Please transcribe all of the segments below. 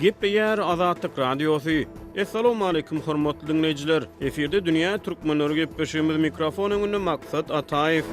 Gepleýär Azatlyk Radiosu. Assalamu alaykum hormatly dinleyijiler. Eferde dünýä türkmenleri gepleşýärmiz mikrofon öňünde Maksat Ataýew.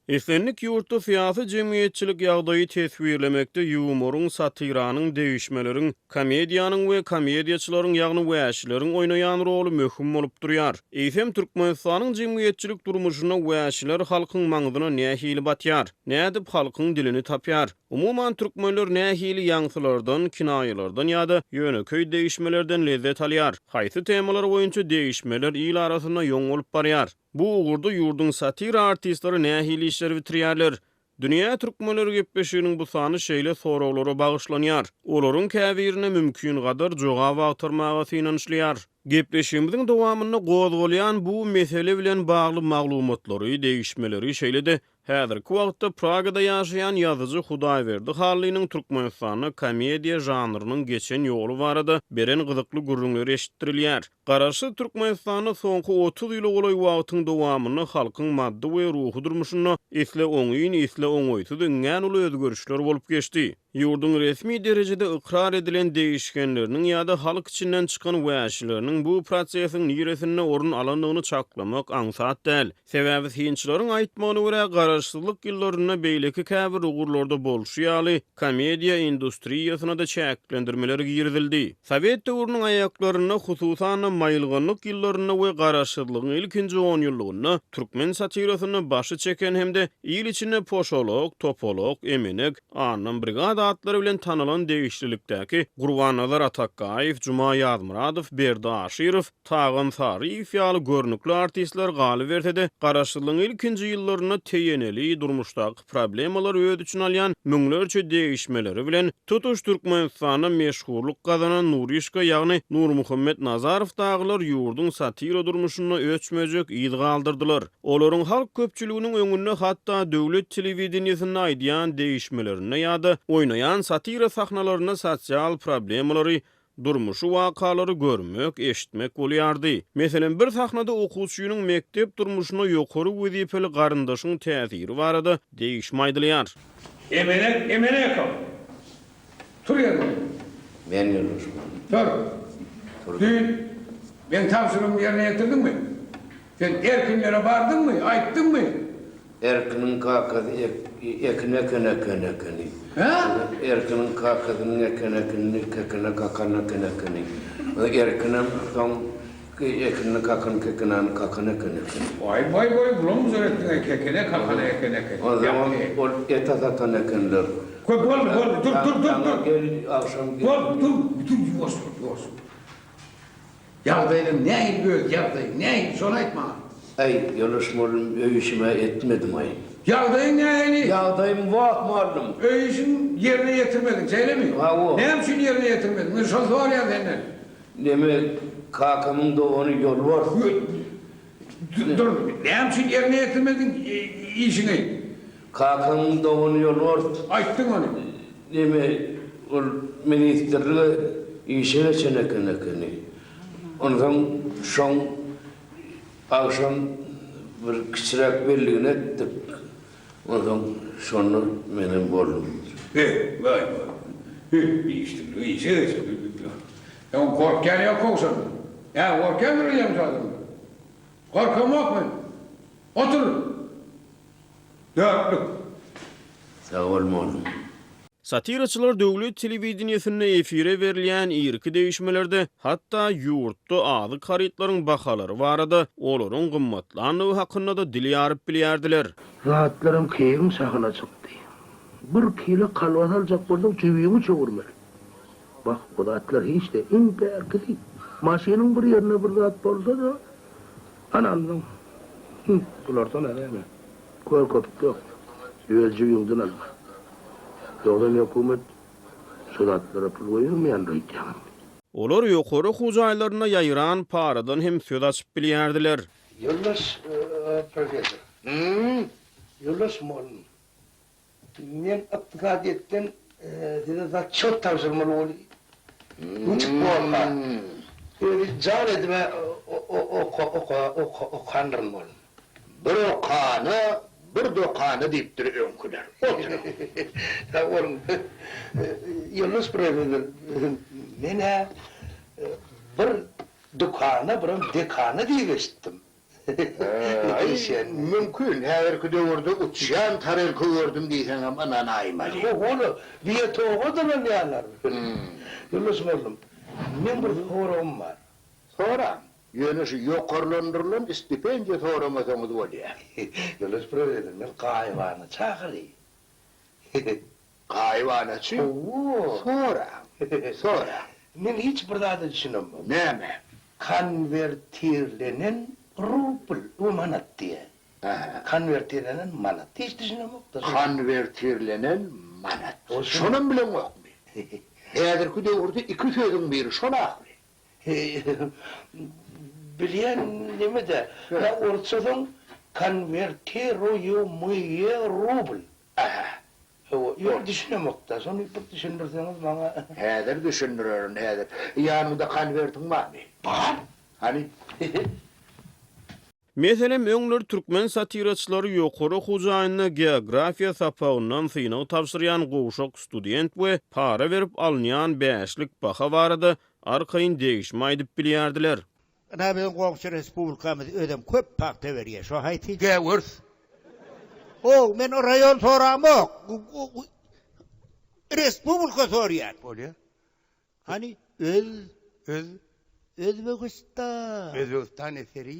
Efendik ýurtda syýasy jemgyýetçilik ýagdaýy tesbirlemekde ýumorun, satiranyň, degişmeleriň, komediýanyň we komediýaçylaryň ýagny wäşileriň oýnaýan roly möhüm bolup durýar. Eýsem Türkmenistanyň jemgyýetçilik durmuşyna wäşiler halkyň maňzyna nähili batýar, nädip halkyň dilini tapýar. Umuman türkmenler nähili ýaňsylardan, kinaýalardan ýa-da ýöneköý degişmelerden lezzet alýar. Haýsy temalar boýunça degişmeler il arasynda ýoň bolup barýar. Bu ugurda ýurdun satira artistleri nähili işler bitirýärler. Dünýä türkmenleri gepleşiginiň bu sany şeýle soraglara bagyşlanýar. Olaryň käbirine mümkin gadar jogap agtyrmaga synanyşlýar. Gepleşigimiziň dowamyny gozgolýan bu mesele bilen bagly maglumatlary, degişmeleri şeýle-de häzirki wagtda Pragada ýaşaýan ýazyjy Hudaýberdi Hallynyň Türkmenistanyň komediýa janrynyň geçen ýoly barada beren gyzykly gürrüňleri eşitdirilýär. Garaşy Türkmenistanyň soňky 30 ýyly goly wagtyň dowamyny halkyň maddi we ruhy durmuşyny isle oňyň, isle oňoýsuz öňän uly özgörüşler bolup geçdi. Ýurdun resmi derejede ikrar edilen degişkenleriniň ýa-da halk içinden çykan wäşileriniň bu prosesiň niresinde orun alandygyny çaklamak aňsat däl. Sebäbi synçylaryň aýtmagyna görä garaşsyzlyk ýyllaryna beýleki käbir ugurlarda bolşýaly komediýa industriýasyna da çäklendirmeler girdildi. Sowet döwrüniň aýaklaryna hususan maýylgynlyk ýyllaryna we garaşsyzlygyň ilkinji 10 ýyllygyna türkmen satirasyny başy çeken hemde il içinde poşolok, topolok, emenek, anam brigada adları bilen tanylan degişlilikdäki Gurbanazar Atakaýew, Juma Ýazmuradow, Berdi Aşyrow, Tagan Saryýew ýaly görnükli artistler galy berse-de garaşsyzlygyň ilkinji ýyllaryna teýeneli durmuşdaky problemalar öz üçin alýan müňlerçe degişmeleri bilen tutuş Türkmenistanyň meşhurluk gazanan Nurişka ýagny Nurmuhammed Nazarow daglar ýurdun satira durmuşyna öçmejek ýyl galdyrdylar. Olaryň halk köpçüliginiň öňünde hatda döwlet telewizionysyna aýdýan degişmelerine ýa-da oýnaýan satira sahnalaryna sosial problemalary, durmuşy wakalary görmek, eşitmek bolýardy. Meselen bir sahnada okuwçynyň mektep durmuşyna ýokary wezipeli garyndaşyň täsiri barada degişme aýdylýar. Emenek kal. Tur ýerde. Ben ýoluşum. Tur. Dün ben tapşyrygymı ýerine ýetirdim mi? Sen erkinlere bardın mı? Aýtdın mı? Erkinin kakadı ekine kene. Ha? Erkinin kakadıны ekine kakana kene. Erkinin son ekine kakana kene. Vay bulamız öğrettin kekene kakana ekene. O zaman o etazatan ekenler. Koy dur. Akşam Bütün yoz. Yağdaydım ne büyük yağdayım ne son aytma. Ay yoluşmolum öyüşüme etmedim ay. Yağdayım ne? Yağdayım vakmardım. Öyüşün yerine getirmedin söyle mi? Ha o. Ne hemşin yerine getirmedin? Nişan var ya senden. Demek kakamın da onu yol var. Dur. Ne hemşin yerine getirmedin işini? Kakamın da onu yol var. Ayttın onu. Demek o ministerliğe işine çenekene. Ondan şon akşam bir kişirak birliğine ettik. Ondan sonra benim bollum. Vay. İşte. Ya korkan yok olsun. Ya korkan vereceğim zaten. Korkam yok mu? Otur. Dörtlük. Sağ olma oğlum. Satiraçylar döwlet telewizionysyna efire berilýän irki degişmelerde hatda ýurtda azy karytlaryň bahalary barada olaryň gymmatlanygy hakynda da dil ýaryp bilýärdiler. Rahatlarım keyfim sakına çıktı. Bir kilo kalvan alacak boldum çeviyimi çöwürmeli. Bak bu rahatlar hiç de in berkidi. Maşynyň bir yerine bir rahat bolsa da anandım. Bulardan eleme. Kol kopuk yok. Özcü ýyňdan alma. Döwlet hökümet şuratlara pul goýurmaýan diýýär. Olar ýokary hujaýlaryna ýaýran paradan hem söz açyp bilýärdiler. Yoldaş profesör. Yoldaş molun. Men iqtisadiýetden size çok tapşyrmaly boly. Uçup bolma. Jar edime o kandırın boly. bir okanı, bir dokanı deyip duruyor önküler. Oğlum, Yunus Bey'dir. Mene bir dükkanı, bir dekanı diye geçtim. Mümkün, her döwürde uçan tarelki gördüm diýsen ama nanaymaly. Onu bir toğudur yanar. Yunus oğlum, men bir sorum var. Sonra ýöne şu ýokarlandyrılan stipendiýa soramasamy bolýar. Yunus Bey'dir, men gaýwany çakyry. Gaýwanaçy. Sonra. Men hiç bir zady düşünemem. Näme? Konvertirlenen rubl, o manat diye. Aha. Konvertirlenen manat. Hiç düşünemem. Konvertirlenen manat. Şonun bilen okmy. Häzirki döwürde iki sözüň biri şona akly. Bilyen neme de, ya ortadan konvertiroyu muye rubl. Aha. Yok düşünemekte, sonra bir düşünürseniz bana. Häzir düşünürürün, häzir. Ýanymda konvertiň barmy? Var. Hani? Meselem öňler türkmen satiraçylary ýokary hujaýyna geografiýa sapagyndan synaw tapşyrýan gowşak student we para berip alynýan 5lik baha barada arkaýyn degişme aýdyp bilýärdiler. Ana ben Gowşy Respublikamyz ödem köp pakta berýär. Şo haýty. Gewürs. O men o rayon soramok. Respublika sorýar. Bolýar. Hani Özbekistan. Özbekistan eseri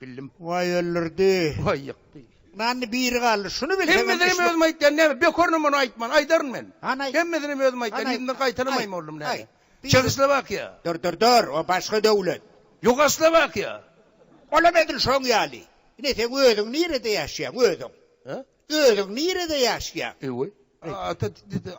bildim. Vay öldürdi. Vay ýykdy. Nanny biri galdy. Şunu bilsem. Hemmesini özüm aýtdan näme? Bekorny muny aýtman, aýdaryn men. Hanay. Hemmesini özüm aýtdan, Hanay. ýerinden gaýtarmaým oğlum näme? Ay. Çekoslovakiýa. Dur. O başga döwlet. Yugoslovakiýa. Ola medil şoň ýaly. Ne sen özüň nirede ýaşaýan özüň? Ha? Özüň nirede ýaşaýan? Ewe. Ata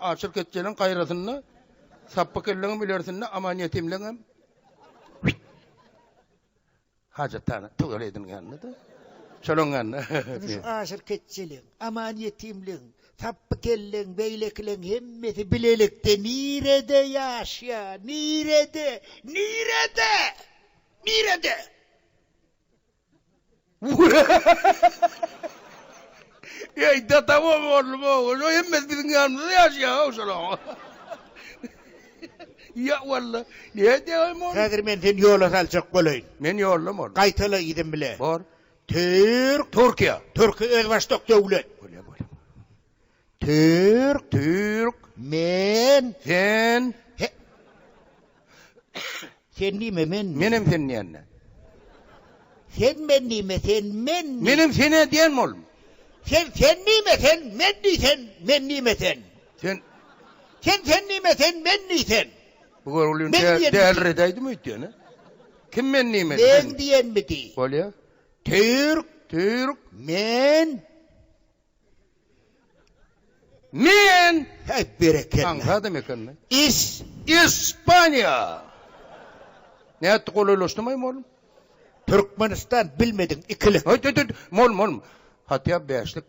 açyk etjelen gaýrasyna sappa kelleňi bilersinne amaniýetimleňem. Hajatana tugul edin ganna da. Çolongan. Şu aşır ketçeliň, amaniýetimliň, tapy kelleň, beýlekleň hemmesi bilelikde nirede ýaşaýar? Nirede? Ey da tamam oğlum oğlum. O hemmes bizim yanımızda yaşıyor oğlum. Ya valla. Niye diyorum oğlum? Häzir men sen ýola salçak bolaýyn. Men yollum oğlum. Gaýtala gidim bile. Bor. Türkiýe özbaşdyk döwlet. Bolýa. Türk. Men. Sen. Sen nime men? Menem senin yanına. Sen men nime? Sen men nime? Menem sene diyen mi oğlum? Sen nime? Sen men nime? Men nime sen? Sen. Sen nime? Sen men nime? Bu oğlun Men diyen değerli redaydı mı diyor ne? Kim men nime? Men diyen mi di? Bolýa. Türk. Men. Hep bereket. Anka demek anne. İspanya. Ne yaptı koluylaştırmayım oğlum? Türkmenistan bilmedin ikilik. Hayır. Mol. Hatta beşlik.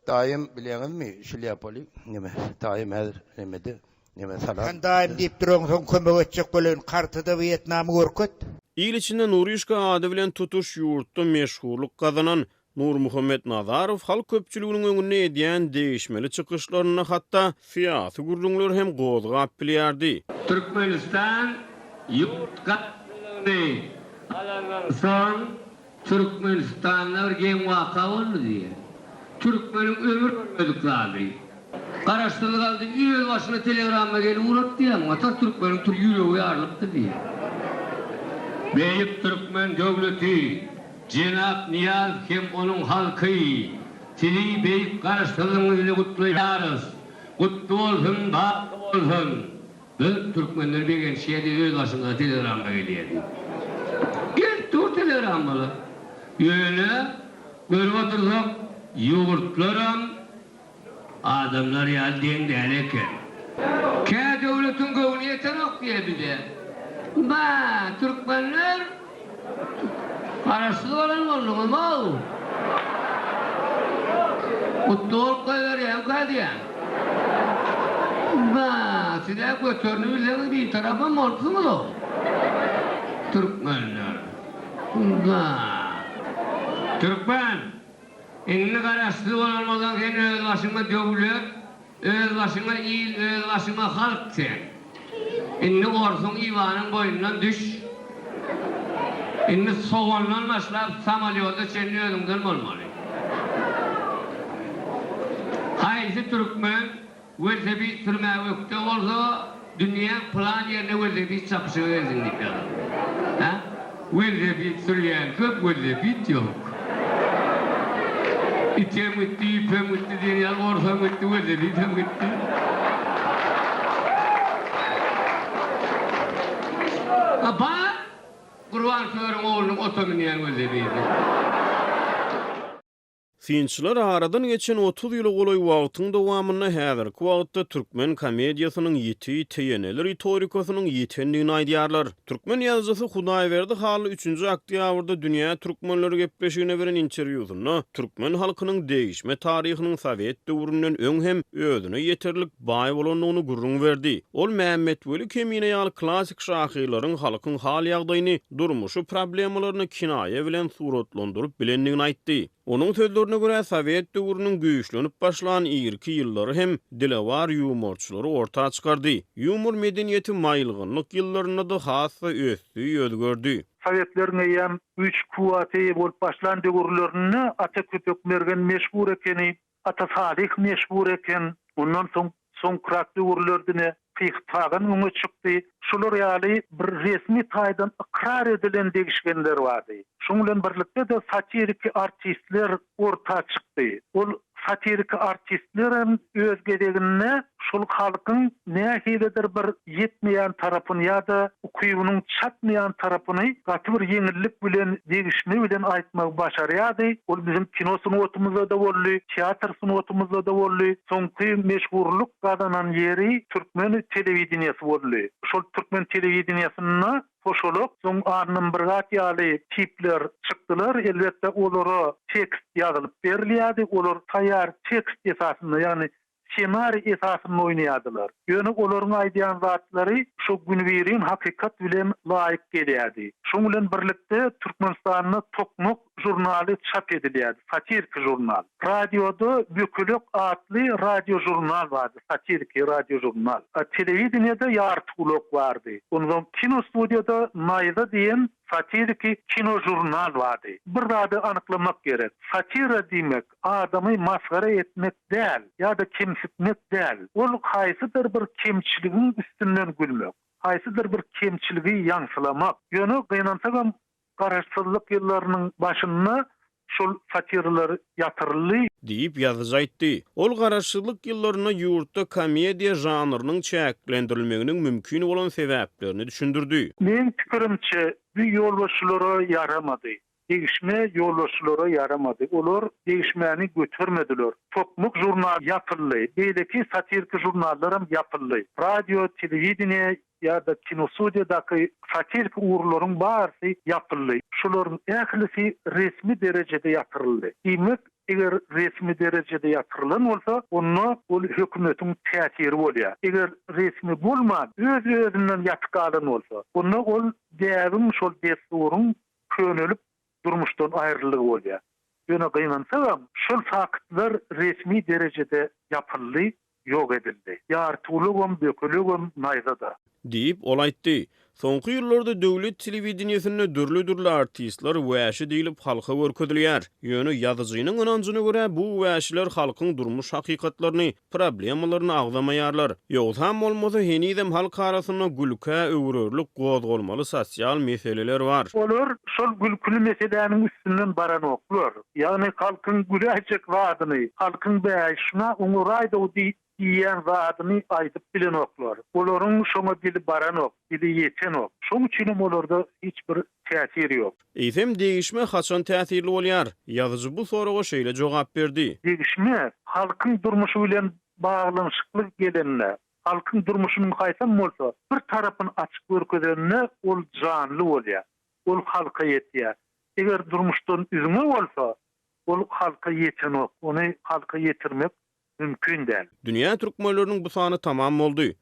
Daim biliyorsunuz mi? Şilyapoli. Neme? Daim her nemedi. Neme salam. Sen daim deyip duruyorsun son kömek edecek bölün. Kartıda Vietnam'ı görkut. İl içinde Nurişka ady bilen tutuş ýurtda meşhurluk kazanan Nur Muhammed Nazarow halk köpçüliginiň öňüne edýän değişmeli çykyşlaryna hatda fiýasy gurulňlar hem gozgap bilýärdi. Türkmenistan yurtgalyny alandan soň Türkmenistanlar gen waka boldy diýe. Türkmeniň ömür görmedik galdy. Garaşdyryl galdy, ýöl başyna telegramma gelip uratdy ýa, ata Türkmeniň tur ýüregi ýarlypdy diýe. Beýik Türkmen döwleti Cenab Niyaz hem onuň halky tili beýik garaşdyrylygyny gutlaýarys. Gutlu bolsun, bakly bolsun. Biz Türkmenler begen şeýle öz başyna telegramma gelýärdi. Gel tur telegrammalar. Ýöne görüp otursak ýurtlaram adamlar ýaldyň däleken. Kä döwletiň göwüni ýetenok diýe bize. Ba, Türkmenler Karaslı olan oğlum o. Uttuğul koyveriyem kadiyen. Ba, size götürünü bilen bir tarafa mı olsun mu? Türkmenler. Ba, Türkmen, Inni garaşsyz bolmadan sen öz başyňa döwlet, öz başyňa il, öz başyňa halk sen. Inni orsun iwanyň boýundan düş. Inni soğandan başlap samalýotda sen özüňden bolmaly. Haýsy türkmen welse bir türme ökde bolsa dünýä plan ýerine welse bir çapşy özüňlikler. Ha? Welse bir türýän köp welse bit ýok. İtemütti, pemütti diye orta mütti welse bit mütti. Apa? Kurban körüm oğlum otominiyen welse bit. Finçiler aradan geçen 30 ýyly goly wagtyň dowamyna häzirki wagtda türkmen komediýasynyň ýeti teýeneler retorikasynyň ýetenligini aýdýarlar. Türkmen ýazgysy Hudaýberdi haly 3-nji oktýabrda dünýä türkmenleri gepleşigine beren interwýusyny türkmen halkynyň değişme taryhynyň Sowet döwründen öň hem özüne ýeterlik baý bolanlygyny gurrun berdi. Ol Mämmet Weli kemine ýaly klassik şahylaryň halkyň hal ýagdaýyny, durmuşy problemlaryny kinaýe bilen suratlandyryp bilenligini aýtdy. Onun sözlerine göre Sowet döwrüniň güýçlenip başlan ýerki ýyllary hem dilewar ýumorçylary ortağa çykardy. Ýumor medeniýeti maýylgynlyk ýyllaryna da has we ösdi ýödgördi. Sowetlerin eýem güýç kuwaty bolup başlan döwürlerini ata köpek mergen meşhur ekeni, ata salih meşhur eken, ondan soň krak döwürlerdine pyhtagan öňe çykdy. Şular ýaly bir resmi taýdan ikrar edilen degişgenler bardy. Şoň bilen birlikde de satirik artistler ortağa çykdy. Ol satirik artistlerin öz gedegine şol halkyň nähilidir bir ýetmeýän tarapyny ýa-da ukybynyň çatmaýan tarapyny gaty bir ýeňillik bilen degişini bilen aýtmak başarýady. Ol bizim kino sunuwatymyzda da boldy, teatr sunuwatymyzda da boldy. Soňky meşhurluk gadanan ýeri türkmen telewizionyasy boldy. Şol türkmen telewizionyasynda hoşoluk, soň anyň bir gatýaly tipler çykdylar. Elbetde olara tekst ýazylyp berilýärdi. Olar taýýar tekst esasynda, ýani senari esasyny oýnaýardylar. Ýöne olaryň aýdýan zatlary şu günbirin hakykat bilen laýyk gelýärdi. Şoň bilen birlikde Türkmenistanyň Tokmok jurnaly çap edilýärdi, satirik jurnal. Radioda Bükülük adly radio jurnal bardy, satirik radio jurnal. Telewizionyada ýartuluk bardy. Ondan kino studiýada Naýda diýen satirik kino jurnal bardy. Bir rady anyklamak gerek. Satira diýmek adamy masgara etmek däl, ýa-da kemsitmek däl. Ol haýsydyr bir kemçiligiň üstünden gülmek. Haýsydyr bir kemçiligi ýaňsylamak. Ýöne gynansagan garaşsyzlyk ýyllarynyň başyna şol satiralar ýatyrly diýip ýazyjypdy. Ol garaşsyzlyk ýyllaryna ýurtda komediýa janrynyň çäklendirilmeginiň mümkin bolan sebäplerini düşündirdi. Men pikirimçe bu ýolbaşçylara yaramady. Degişme ýolbaşçylara yaramady. Olar degişmäni götürmediler. Tokmuk jurnal ýapyldy. Beýleki satirik jurnallar hem ýapyldy. Radio, telewizioniýa ýa-da kino studiýadaky satirik urlaryň barysy ýapyldy. Şolaryň ählisi resmi derejede ýatyryldy. Demek, eger resmi derejede ýatyrylan bolsa, onda ol hökümetiň täsiri bolýar. Eger resmi bolmaz, öz-özünden ýatkalan bolsa, onda ol däwin şol desturyň könelip durmuşdan aýrylygy bolýar. Ýöne gynansa, şol faktlar resmi derejede ýapyldy, ýok edildi. Ýartulugam, bökülugam naýzada. Diýip ol aýtdy. Soňky ýyllarda döwlet telewizionyasynda dürli artistler wäşi diýilip halka görkezilýär. Ýöne ýazyjynyň ynanjyna görä bu wäşiler halkyň durmuş hakykatlaryny, problemalaryny agdamaýarlar. Ýogsa bolmasa henidem halk arasynda gülkä öwrörlük gozgolmaly sosial meseleler bar. Olar şol gülküli meseleniň üstünden baranoklar. Ýani halkyň güläçek wadyny, halkyň bäşine umuraýda diýen wadyny aýdyp bilenoklar. Olaryň şoňa dili baranok, dili ýetenok. Şoň üçin olarda hiç bir täsiri ýok. Eýsem degişme haçan täsirli bolýar? Ýazyjy bu soraga şeýle jogap berdi. Degişme halkyň durmuşy bilen baglanşyklyk gelenler, halkyň durmuşynyň haýsam bolsa, bir tarapyny açyk görkezende ol janly bolýar. Ol halka ýetýär. Eger durmuşdan üzüňe bolsa, ol halka ýetenok, ony halka ýetirmek mümkin däl. Dünýä türkmenläriniň bu sany tamam boldy.